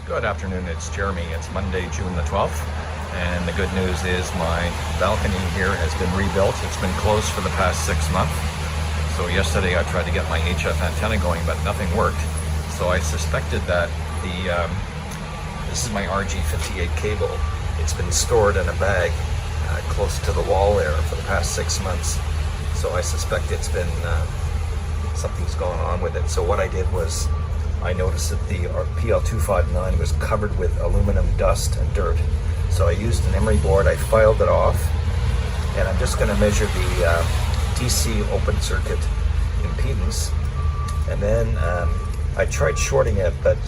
Good afternoon, it's Jeremy. It's Monday, June the 12th, and the good news is my balcony here has been rebuilt. It's been closed for the past 6 months. So yesterday I tried to get my HF antenna going, but nothing worked. So I suspected that this is my RG58 cable. It's been stored in a bag close to the wall there for the past 6 months. So I suspect it's been, something's going on with it. So what I did was, I noticed that the PL259 was covered with aluminum dust and dirt. So I used an emery board, I filed it off, and I'm just going to measure the DC open circuit impedance. And then I tried shorting it, but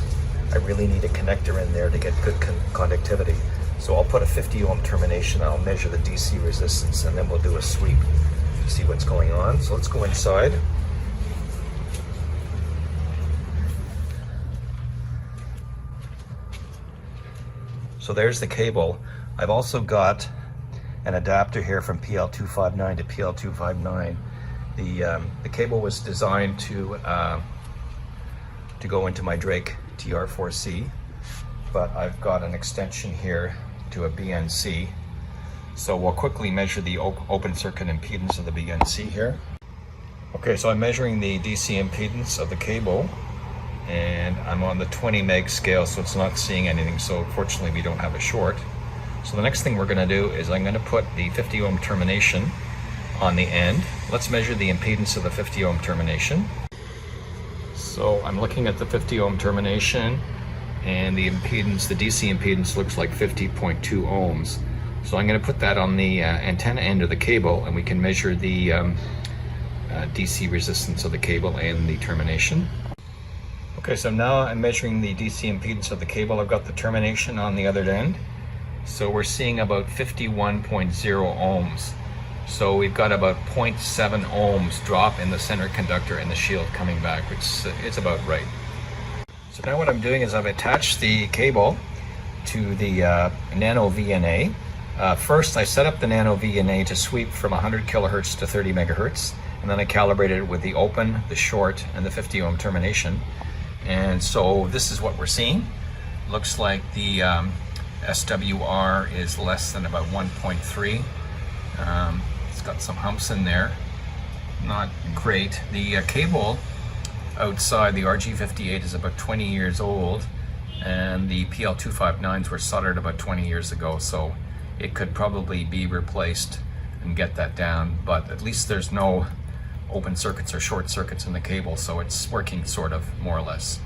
I really need a connector in there to get good conductivity. So I'll put a 50 ohm termination, I'll measure the DC resistance, and then we'll do a sweep to see what's going on. So let's go inside. So there's the cable. I've also got an adapter here from PL259 to PL259. The cable was designed to go into my Drake TR4C, but I've got an extension here to a BNC. So we'll quickly measure the open circuit impedance of the BNC here. Okay, so I'm measuring the DC impedance of the cable, and I'm on the 20 meg scale, so it's not seeing anything, so fortunately we don't have a short. So the next thing we're going to do is I'm going to put the 50 ohm termination on the end. Let's measure the impedance of the 50 ohm termination. So I'm looking at the 50 ohm termination, and the impedance, the DC impedance, looks like 50.2 ohms. So I'm going to put that on the antenna end of the cable, and we can measure the DC resistance of the cable and the termination. Okay, so now I'm measuring the DC impedance of the cable. I've got the termination on the other end. So we're seeing about 51.0 ohms. So we've got about 0.7 ohms drop in the center conductor and the shield coming back, which is about right. So now what I'm doing is I've attached the cable to the NanoVNA. First I set up the NanoVNA to sweep from 100 kilohertz to 30 megahertz, and then I calibrated it with the open, the short, and the 50 ohm termination. And so this is what we're seeing. Looks like the SWR is less than about 1.3. It's got some humps in there, not great. The cable outside, the RG58, is about 20 years old, and the PL259s were soldered about 20 years ago, so it could probably be replaced and get that down, but at least there's no open circuits or short circuits in the cable, so it's working sort of, more or less.